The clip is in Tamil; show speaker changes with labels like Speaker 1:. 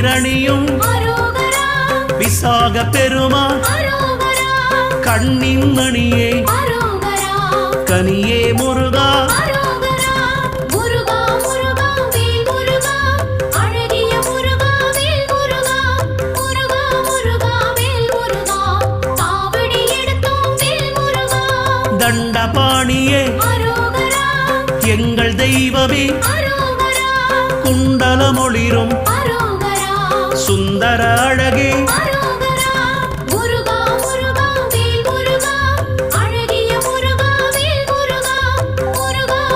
Speaker 1: நீரணியும் விசாக பெருமான் கண்ணின் மணியே கனியே முருகா தண்டபாணியே எங்கள் தெய்வமே குண்டலமொளிரும் சுந்தர அழகே